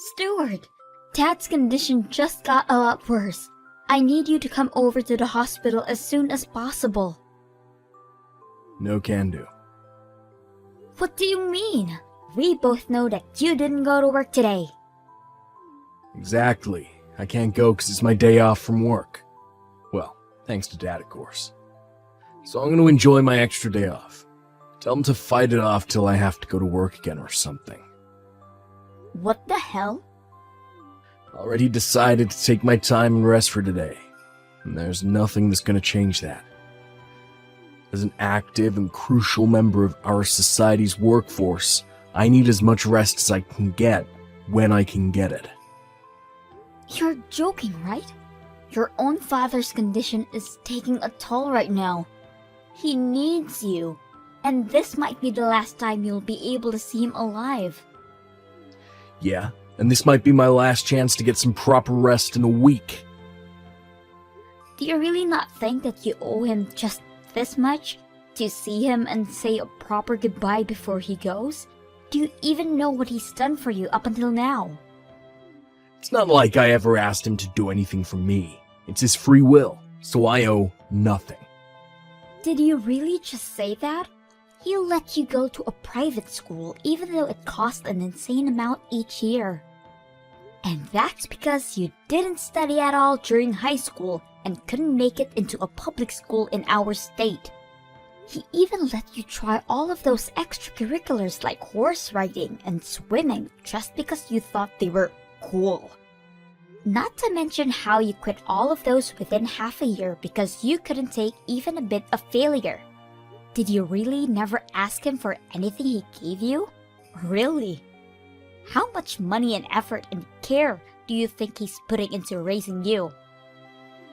Stuart, Dad's condition just got a lot worse. I need you to come over to the hospital as soon as possible. No can do. What do you mean? We both know that you didn't go to work today. Exactly. I can't go because it's my day off from work. Well, thanks to Dad, of course. So I'm going to enjoy my extra day off. Tell him to fight it off till I have to go to work again or something. What the hell? Already decided to take my time and rest for today. And there's nothing that's going to change that. As an active and crucial member of our society's workforce, I need as much rest as I can get when I can get it. You're joking, right? Your own father's condition is taking a toll right now. He needs you. And this might be the last time you'll be able to see him alive. Yeah, and this might be my last chance to get some proper rest in a week. Do you really not think that you owe him just this much? To see him and say a proper goodbye before he goes? Do you even know what he's done for you up until now? It's not like I ever asked him to do anything for me. It's his free will, so I owe nothing. Did you really just say that? He'll let you go to a private school even though it costs an insane amount each year. And that's because you didn't study at all during high school and couldn't make it into a public school in our state. He even let you try all of those extracurriculars like horse riding and swimming just because you thought they were cool. Not to mention how you quit all of those within half a year because you couldn't take even a bit of failure. Did you really never ask him for anything he gave you? Really? How much money and effort and care do you think he's putting into raising you?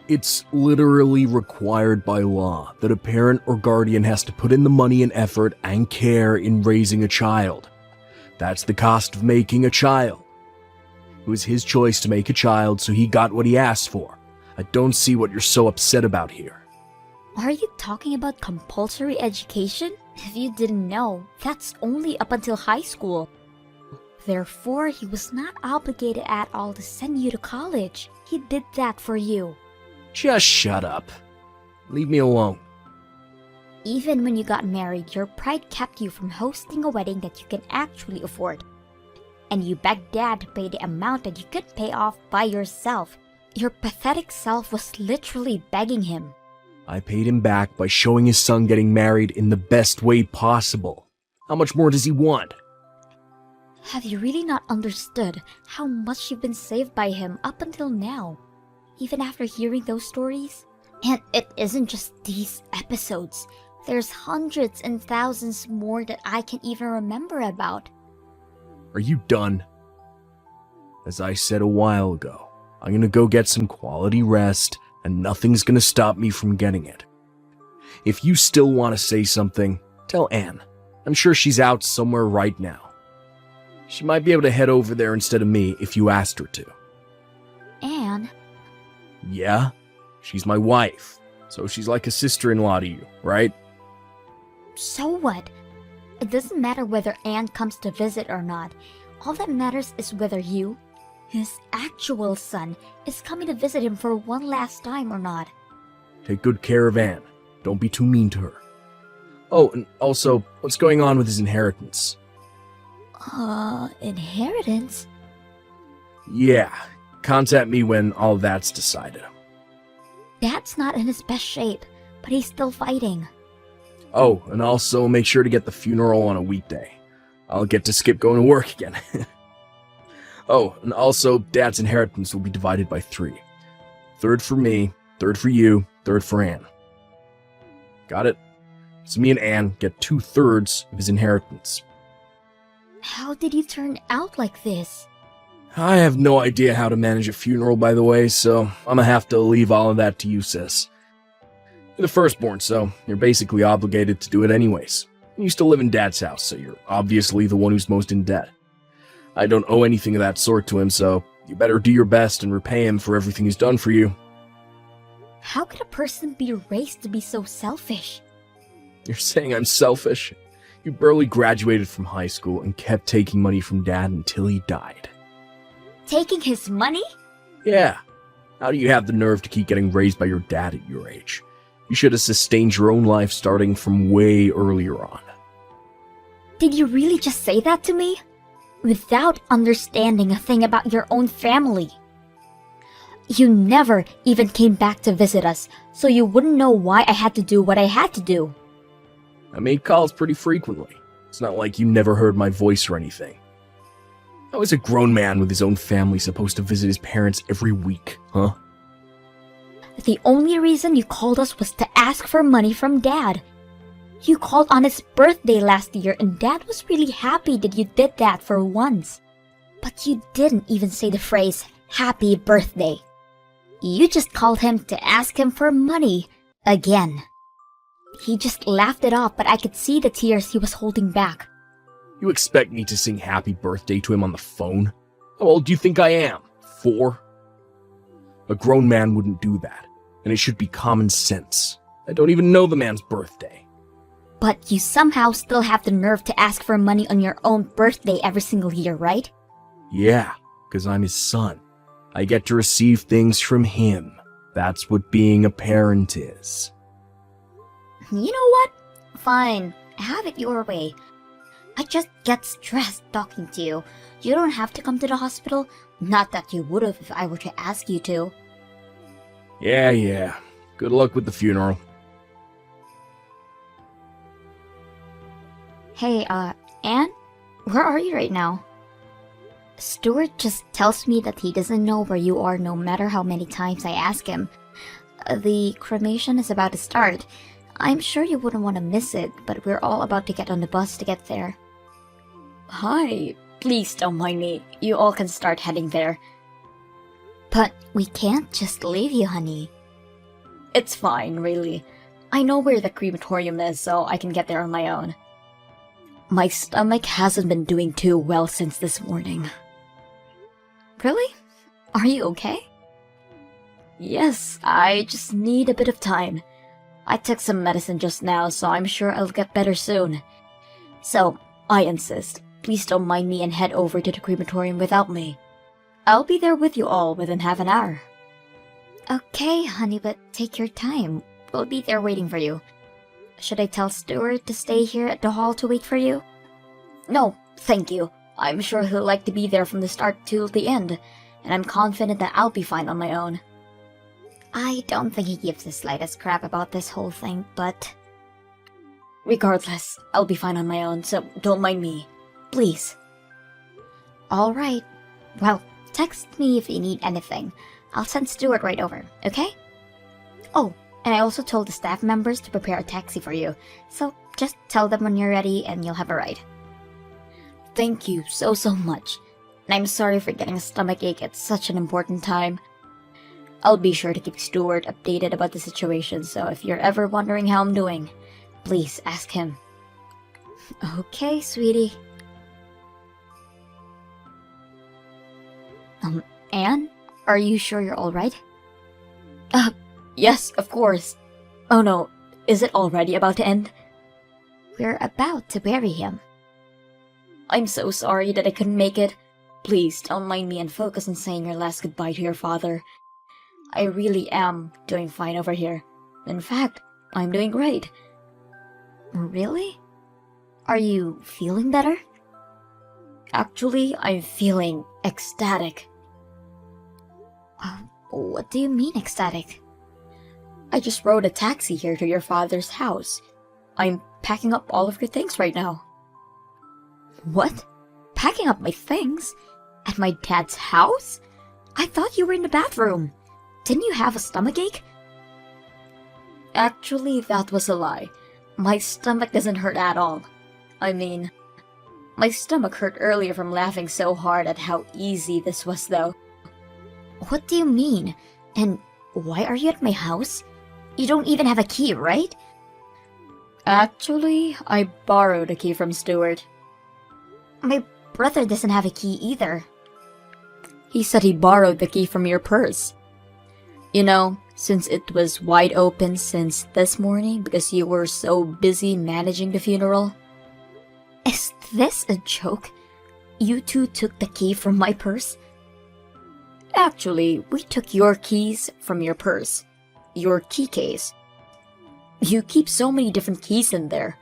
It's literally required by law that a parent or guardian has to put in the money and effort and care in raising a child. That's the cost of making a child. It was his choice to make a child, so he got what he asked for. I don't see what you're so upset about here. Are you talking about compulsory education? If you didn't know, that's only up until high school. Therefore, he was not obligated at all to send you to college. He did that for you. Just shut up. Leave me alone. Even when you got married, your pride kept you from hosting a wedding that you can actually afford. And you begged Dad to pay the amount that you could pay off by yourself. Your pathetic self was literally begging him. I paid him back by showing his son getting married in the best way possible. How much more does he want? Have you really not understood how much you've been saved by him up until now? Even after hearing those stories? And it isn't just these episodes. There's hundreds and thousands more that I can't even remember about. Are you done? As I said a while ago, I'm gonna go get some quality rest, and nothing's gonna stop me from getting it. If you still want to say something, tell Anne. I'm sure she's out somewhere right now. She might be able to head over there instead of me if you asked her to. Anne? Yeah? She's my wife, so she's like a sister-in-law to you, right? So what? It doesn't matter whether Anne comes to visit or not. All that matters is whether you, his actual son, is coming to visit him for one last time or not. Take good care of Anne. Don't be too mean to her. Oh, and also, what's going on with his inheritance? Inheritance? Yeah, contact me when all that's decided. Dad's not in his best shape, but he's still fighting. Oh, and also make sure to get the funeral on a weekday. I'll get to skip going to work again. Oh, and also, Dad's inheritance will be divided by 3. Third for me, third for you, third for Anne. Got it? So me and Anne get 2/3 of his inheritance. How did you turn out like this? I have no idea how to manage a funeral, by the way, so I'm gonna have to leave all of that to you, sis. You're the firstborn, so you're basically obligated to do it anyways. You still live in Dad's house, so you're obviously the one who's most in debt. I don't owe anything of that sort to him, so you better do your best and repay him for everything he's done for you. How could a person be raised to be so selfish? You're saying I'm selfish? You barely graduated from high school and kept taking money from Dad until he died. Taking his money? Yeah. How do you have the nerve to keep getting raised by your dad at your age? You should have sustained your own life starting from way earlier on. Did you really just say that to me? Without understanding a thing about your own family. You never even came back to visit us, so you wouldn't know why I had to do what I had to do. I made calls pretty frequently. It's not like you never heard my voice or anything. How is a grown man with his own family supposed to visit his parents every week, huh? The only reason you called us was to ask for money from Dad. You called on his birthday last year and Dad was really happy that you did that for once. But you didn't even say the phrase, "Happy birthday." You just called him to ask him for money again. He just laughed it off, but I could see the tears he was holding back. You expect me to sing happy birthday to him on the phone? How old do you think I am? 4? A grown man wouldn't do that, and it should be common sense. I don't even know the man's birthday. But you somehow still have the nerve to ask for money on your own birthday every single year, right? Yeah, because I'm his son. I get to receive things from him. That's what being a parent is. You know what? Fine, have it your way. I just get stressed talking to you. You don't have to come to the hospital. Not that you would have if I were to ask you to. Yeah. Good luck with the funeral. Hey, Anne? Where are you right now? Stuart just tells me that he doesn't know where you are no matter how many times I ask him. The cremation is about to start. I'm sure you wouldn't want to miss it, but we're all about to get on the bus to get there. Hi, please don't mind me. You all can start heading there. But we can't just leave you, honey. It's fine, really. I know where the crematorium is, so I can get there on my own. My stomach hasn't been doing too well since this morning. Really? Are you okay? Yes, I just need a bit of time. I took some medicine just now, so I'm sure I'll get better soon. So, I insist, please don't mind me and head over to the crematorium without me. I'll be there with you all within half an hour. Okay, honey, but take your time. We'll be there waiting for you. Should I tell Stuart to stay here at the hall to wait for you? No, thank you. I'm sure he'll like to be there from the start till the end, and I'm confident that I'll be fine on my own. I don't think he gives the slightest crap about this whole thing, but... Regardless, I'll be fine on my own, so don't mind me. Please. Alright. Well, text me if you need anything. I'll send Stuart right over, okay? Oh, and I also told the staff members to prepare a taxi for you, so just tell them when you're ready and you'll have a ride. Thank you so much. And I'm sorry for getting a stomachache at such an important time. I'll be sure to keep Stuart updated about the situation, so if you're ever wondering how I'm doing, please ask him. Okay, sweetie. Anne? Are you sure you're alright? Yes, of course. Oh no, is it already about to end? We're about to bury him. I'm so sorry that I couldn't make it. Please don't mind me and focus on saying your last goodbye to your father. I really am doing fine over here. In fact, I'm doing great. Really? Are you feeling better? Actually, I'm feeling ecstatic. What do you mean ecstatic? I just rode a taxi here to your father's house. I'm packing up all of your things right now. What? Packing up my things? At my dad's house? I thought you were in the bathroom. Didn't you have a stomachache? Actually, that was a lie. My stomach doesn't hurt at all. I mean, my stomach hurt earlier from laughing so hard at how easy this was though. What do you mean? And why are you at my house? You don't even have a key, right? Actually, I borrowed a key from Stuart. My brother doesn't have a key either. He said he borrowed the key from your purse. You know, since it was wide open since this morning because you were so busy managing the funeral. Is this a joke? You two took the key from my purse? Actually, we took your keys from your purse. Your key case. You keep so many different keys in there.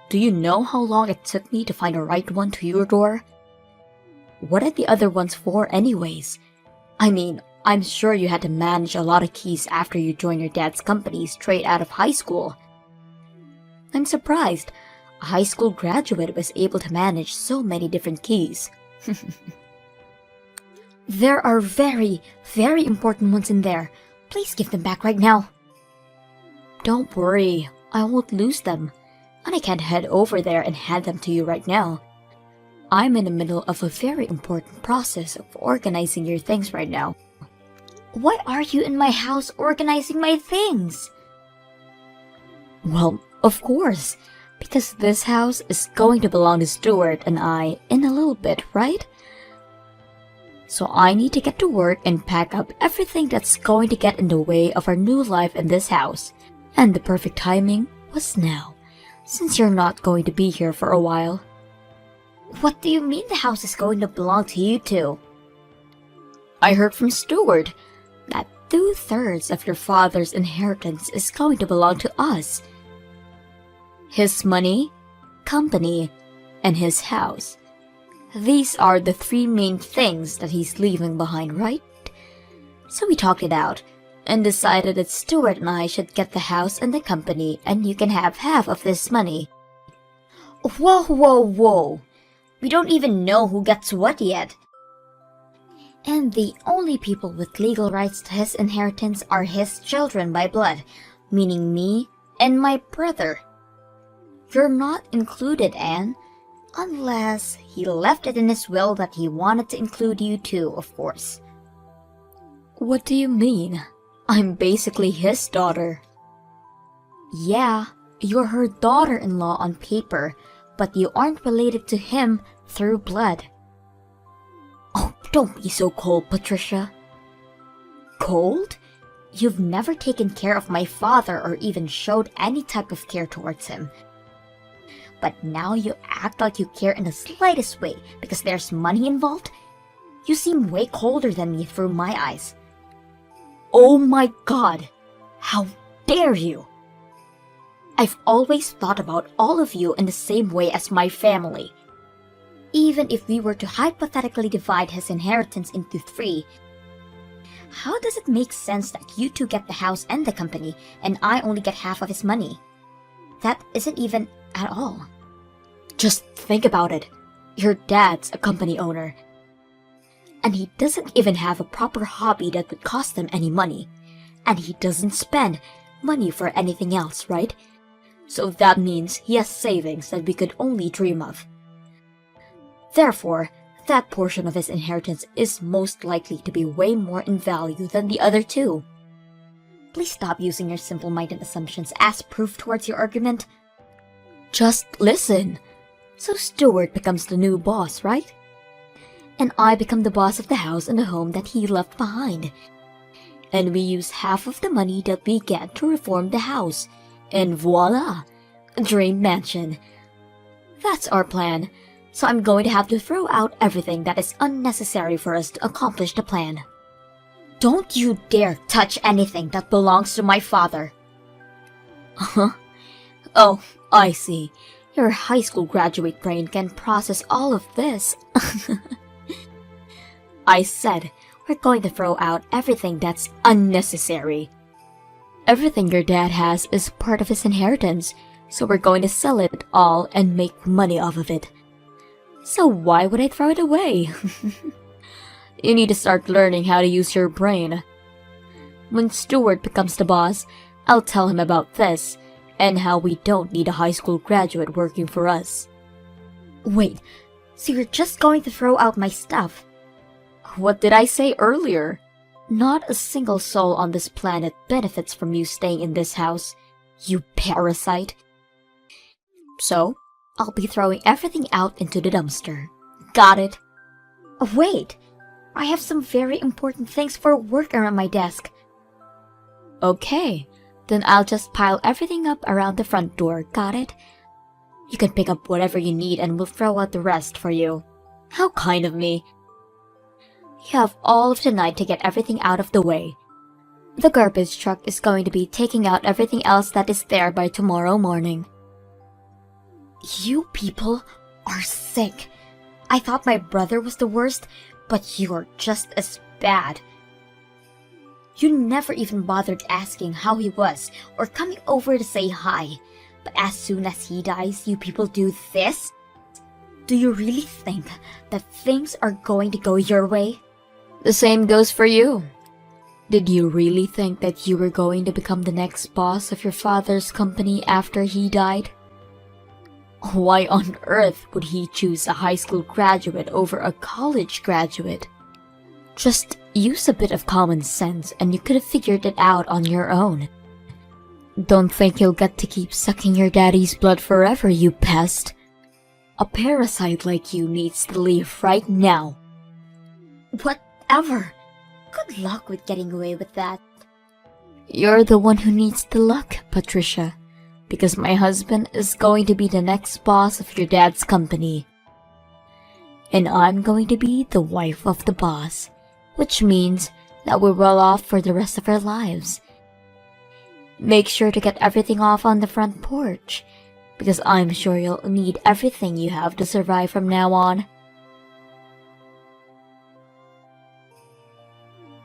Do you know how long it took me to find the right one to your door? What are the other ones for anyways? I mean, I'm sure you had to manage a lot of keys after you joined your dad's company straight out of high school. I'm surprised a high school graduate was able to manage so many different keys. There are very, very important ones in there. Please give them back right now. Don't worry, I won't lose them. And I can't head over there and hand them to you right now. I'm in the middle of a very important process of organizing your things right now. Why are you in my house organizing my things? Well, of course, because this house is going to belong to Stuart and I in a little bit, right? So I need to get to work and pack up everything that's going to get in the way of our new life in this house. And the perfect timing was now, since you're not going to be here for a while. What do you mean the house is going to belong to you two? I heard from Stuart that 2/3 of your father's inheritance is going to belong to us. His money, company, and his house. These are the 3 main things that he's leaving behind, right? So we talked it out and decided that Stuart and I should get the house and the company, and you can have half of this money. Whoa, whoa, whoa. We don't even know who gets what yet. And the only people with legal rights to his inheritance are his children by blood, meaning me and my brother. You're not included, Anne, unless he left it in his will that he wanted to include you too, of course. What do you mean? I'm basically his daughter. Yeah, you're her daughter-in-law on paper, but you aren't related to him through blood. Oh, don't be so cold, Patricia. Cold? You've never taken care of my father or even showed any type of care towards him. But now you act like you care in the slightest way because there's money involved? You seem way colder than me through my eyes. Oh my God! How dare you! I've always thought about all of you in the same way as my family. Even if we were to hypothetically divide his inheritance into 3, how does it make sense that you two get the house and the company, and I only get half of his money? That isn't even at all. Just think about it. Your dad's a company owner, and he doesn't even have a proper hobby that would cost him any money. And he doesn't spend money for anything else, right? So that means he has savings that we could only dream of. Therefore, that portion of his inheritance is most likely to be way more in value than the other 2. Please stop using your simple-minded assumptions as proof towards your argument. Just listen. So Stuart becomes the new boss, right? And I become the boss of the house and the home that he left behind. And we use half of the money that we get to reform the house. And voila! A dream mansion. That's our plan. So I'm going to have to throw out everything that is unnecessary for us to accomplish the plan. Don't you dare touch anything that belongs to my father. Huh? Oh, I see. Your high school graduate brain can process all of this. I said, we're going to throw out everything that's unnecessary. Everything your dad has is part of his inheritance, so we're going to sell it all and make money off of it. So why would I throw it away? You need to start learning how to use your brain. When Stuart becomes the boss, I'll tell him about this, and how we don't need a high school graduate working for us. Wait, so you're just going to throw out my stuff? What did I say earlier? Not a single soul on this planet benefits from you staying in this house, you parasite. So, I'll be throwing everything out into the dumpster. Got it? Wait, I have some very important things for work around my desk. Okay, then I'll just pile everything up around the front door, got it? You can pick up whatever you need and we'll throw out the rest for you. How kind of me. You have all of tonight to get everything out of the way. The garbage truck is going to be taking out everything else that is there by tomorrow morning. You people are sick. I thought my brother was the worst, but you're just as bad. You never even bothered asking how he was or coming over to say hi. But as soon as he dies, you people do this? Do you really think that things are going to go your way? The same goes for you. Did you really think that you were going to become the next boss of your father's company after he died? Why on earth would he choose a high school graduate over a college graduate? Just use a bit of common sense and you could have figured it out on your own. Don't think you'll get to keep sucking your daddy's blood forever, you pest. A parasite like you needs to leave right now. Whatever. Good luck with getting away with that. You're the one who needs the luck, Patricia, because my husband is going to be the next boss of your dad's company. And I'm going to be the wife of the boss, which means that we're well off for the rest of our lives. Make sure to get everything off on the front porch, because I'm sure you'll need everything you have to survive from now on.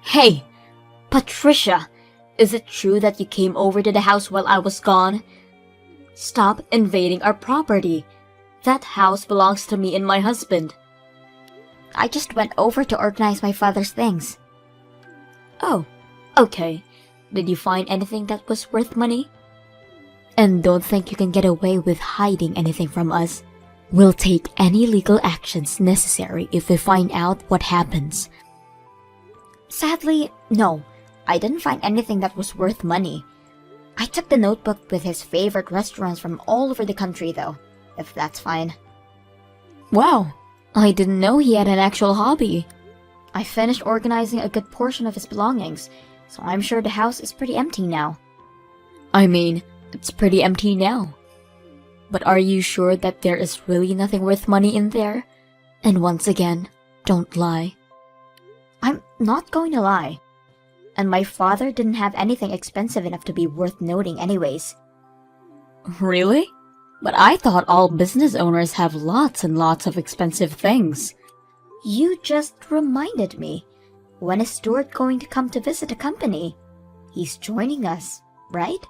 Hey, Patricia, is it true that you came over to the house while I was gone? Stop invading our property. That house belongs to me and my husband. I just went over to organize my father's things. Oh, okay. Did you find anything that was worth money? And don't think you can get away with hiding anything from us. We'll take any legal actions necessary if we find out what happens. Sadly, no. I didn't find anything that was worth money. I took the notebook with his favorite restaurants from all over the country though, if that's fine. Wow, I didn't know he had an actual hobby. I finished organizing a good portion of his belongings, so I'm sure the house is pretty empty now. I mean, it's pretty empty now. But are you sure that there is really nothing worth money in there? And once again, don't lie. I'm not going to lie. And my father didn't have anything expensive enough to be worth noting anyways. Really? But I thought all business owners have lots and lots of expensive things. You just reminded me. When is Stuart going to come to visit the company? He's joining us, right?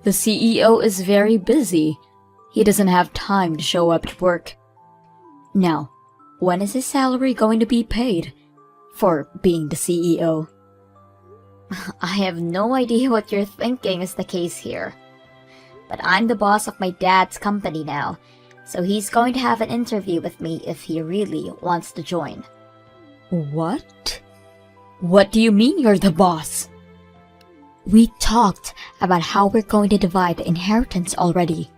The CEO is very busy. He doesn't have time to show up to work. Now, when is his salary going to be paid? For being the CEO. I have no idea what you're thinking is the case here. But I'm the boss of my dad's company now, so he's going to have an interview with me if he really wants to join. What? What do you mean you're the boss? We talked about how we're going to divide the inheritance already.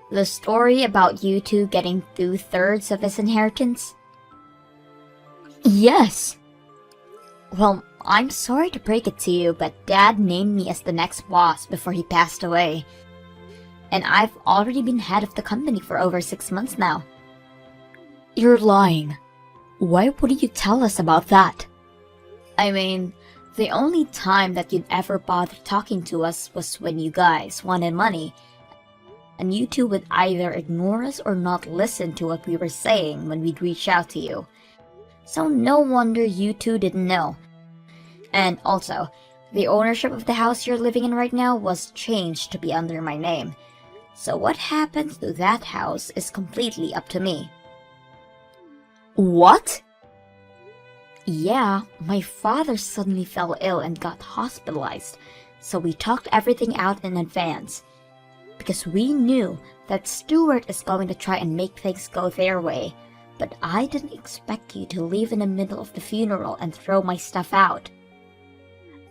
The story about you two getting 2/3 of his inheritance? Yes. Well, I'm sorry to break it to you, but Dad named me as the next boss before he passed away. And I've already been head of the company for over 6 months now. You're lying. Why wouldn't you tell us about that? I mean, the only time that you'd ever bother talking to us was when you guys wanted money. And you two would either ignore us or not listen to what we were saying when we'd reach out to you. So no wonder you two didn't know. And also, the ownership of the house you're living in right now was changed to be under my name. So what happens to that house is completely up to me. What? Yeah, my father suddenly fell ill and got hospitalized, so we talked everything out in advance. Because we knew that Stuart is going to try and make things go their way. But I didn't expect you to leave in the middle of the funeral and throw my stuff out.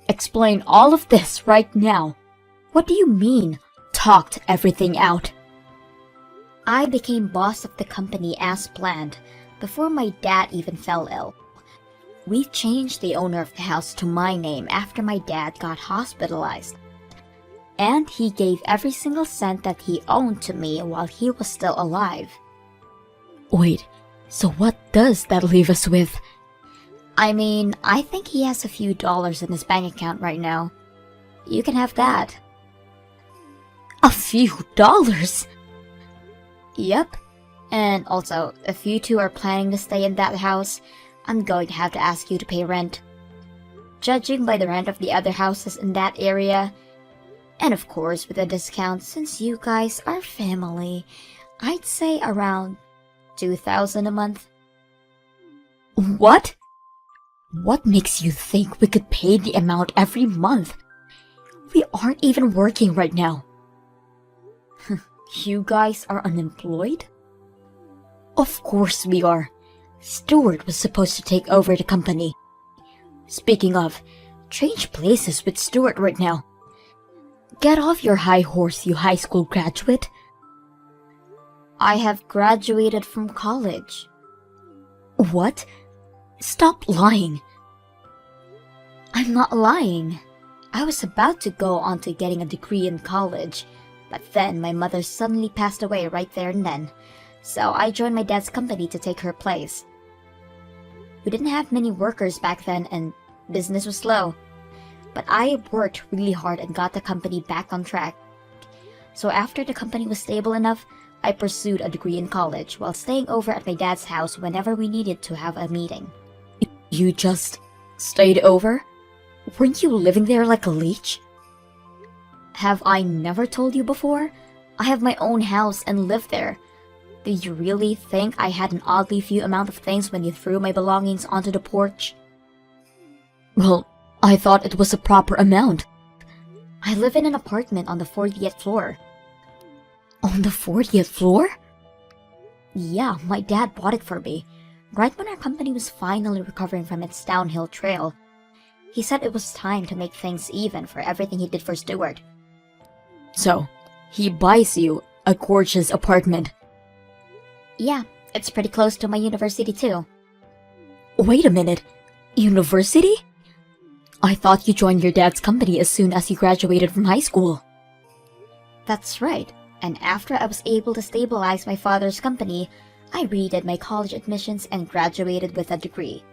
Explain all of this right now. What do you mean, talked everything out? I became boss of the company as planned, before my dad even fell ill. We changed the owner of the house to my name after my dad got hospitalized. And he gave every single cent that he owned to me while he was still alive. Wait. So what does that leave us with? I mean, I think he has a few dollars in his bank account right now. You can have that. A few dollars? Yep. And also, if you two are planning to stay in that house, I'm going to have to ask you to pay rent. Judging by the rent of the other houses in that area, and of course with a discount since you guys are family, I'd say around 2,000 a month. What? What makes you think we could pay the amount every month? We aren't even working right now. You guys are unemployed? Of course we are. Stuart was supposed to take over the company. Speaking of, change places with Stuart right now. Get off your high horse, you high school graduate. I have graduated from college. What? Stop lying. I'm not lying. I was about to go on to getting a degree in college, but then my mother suddenly passed away right there and then, so I joined my dad's company to take her place. We didn't have many workers back then and business was slow, but I worked really hard and got the company back on track. So after the company was stable enough, I pursued a degree in college while staying over at my dad's house whenever we needed to have a meeting. You just stayed over? Weren't you living there like a leech? Have I never told you before? I have my own house and live there. Did you really think I had an oddly few amount of things when you threw my belongings onto the porch? Well, I thought it was a proper amount. I live in an apartment on the 40th floor. On the 40th floor? Yeah, my dad bought it for me, right when our company was finally recovering from its downhill trail. He said it was time to make things even for everything he did for Stuart. So, he buys you a gorgeous apartment. Yeah, it's pretty close to my university too. Wait a minute, university? I thought you joined your dad's company as soon as you graduated from high school. That's right, and after I was able to stabilize my father's company, I redid my college admissions and graduated with a degree.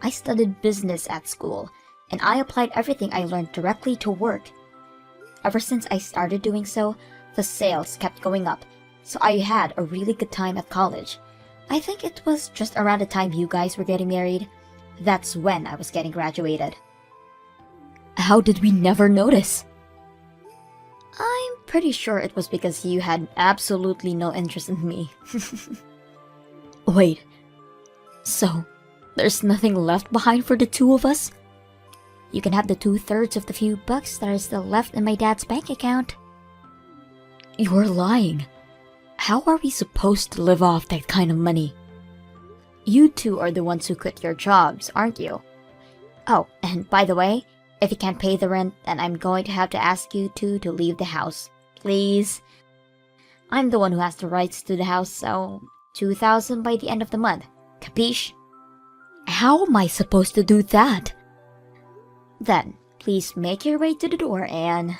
I studied business at school, and I applied everything I learned directly to work. Ever since I started doing so, the sales kept going up, so I had a really good time at college. I think it was just around the time you guys were getting married. That's when I was getting graduated. How did we never notice? I'm pretty sure it was because you had absolutely no interest in me. Wait, so there's nothing left behind for the two of us? You can have the 2/3 of the few bucks that are still left in my dad's bank account. You're lying. How are we supposed to live off that kind of money? You two are the ones who quit your jobs, aren't you? Oh, and by the way, if you can't pay the rent, then I'm going to have to ask you two to leave the house. Please. I'm the one who has the rights to the house, so 2,000 by the end of the month. Capiche? How am I supposed to do that? Then, please make your way to the door and...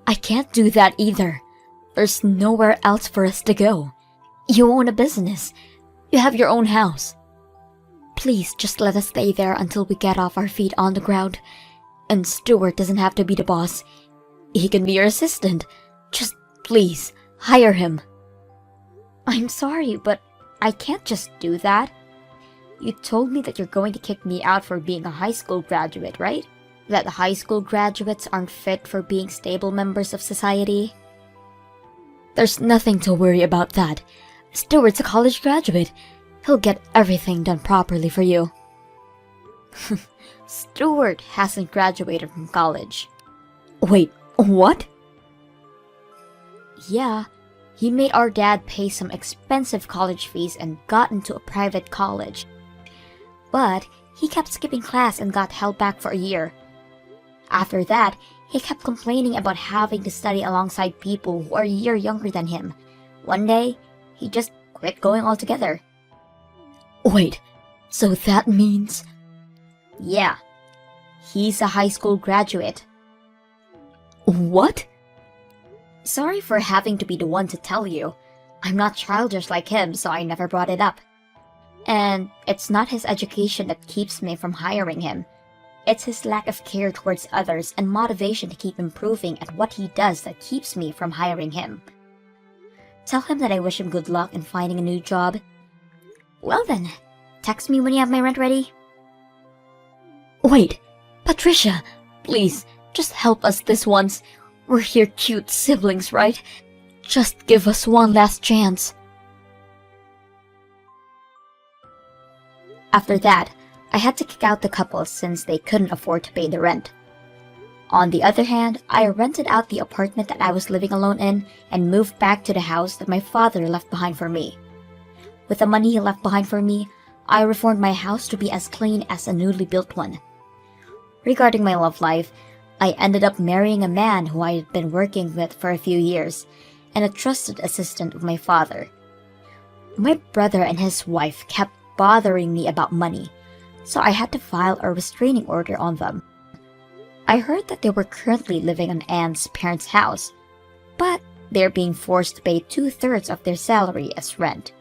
I can't do that either. There's nowhere else for us to go. You own a business. You have your own house. Please just let us stay there until we get off our feet on the ground. And Stuart doesn't have to be the boss. He can be your assistant. Just please, hire him. I'm sorry, but I can't just do that. You told me that you're going to kick me out for being a high school graduate, right? That high school graduates aren't fit for being stable members of society? There's nothing to worry about that. Stuart's a college graduate. He'll get everything done properly for you. Stuart hasn't graduated from college. Wait, what? Yeah, he made our dad pay some expensive college fees and got into a private college. But he kept skipping class and got held back for a year. After that, he kept complaining about having to study alongside people who are a year younger than him. One day, he just quit going altogether. Wait, so that means... Yeah, he's a high school graduate. What? Sorry for having to be the one to tell you, I'm not childish like him, so I never brought it up. And it's not his education that keeps me from hiring him. It's his lack of care towards others and motivation to keep improving at what he does that keeps me from hiring him. Tell him that I wish him good luck in finding a new job. Well then, text me when you have my rent ready. Wait, Patricia, please, just help us this once. We're here cute siblings, right? Just give us one last chance. After that, I had to kick out the couple since they couldn't afford to pay the rent. On the other hand, I rented out the apartment that I was living alone in and moved back to the house that my father left behind for me. With the money he left behind for me, I reformed my house to be as clean as a newly built one. Regarding my love life, I ended up marrying a man who I had been working with for a few years and a trusted assistant of my father. My brother and his wife kept bothering me about money, so I had to file a restraining order on them. I heard that they were currently living in Anne's parents' house, but they're being forced to pay 2/3 of their salary as rent.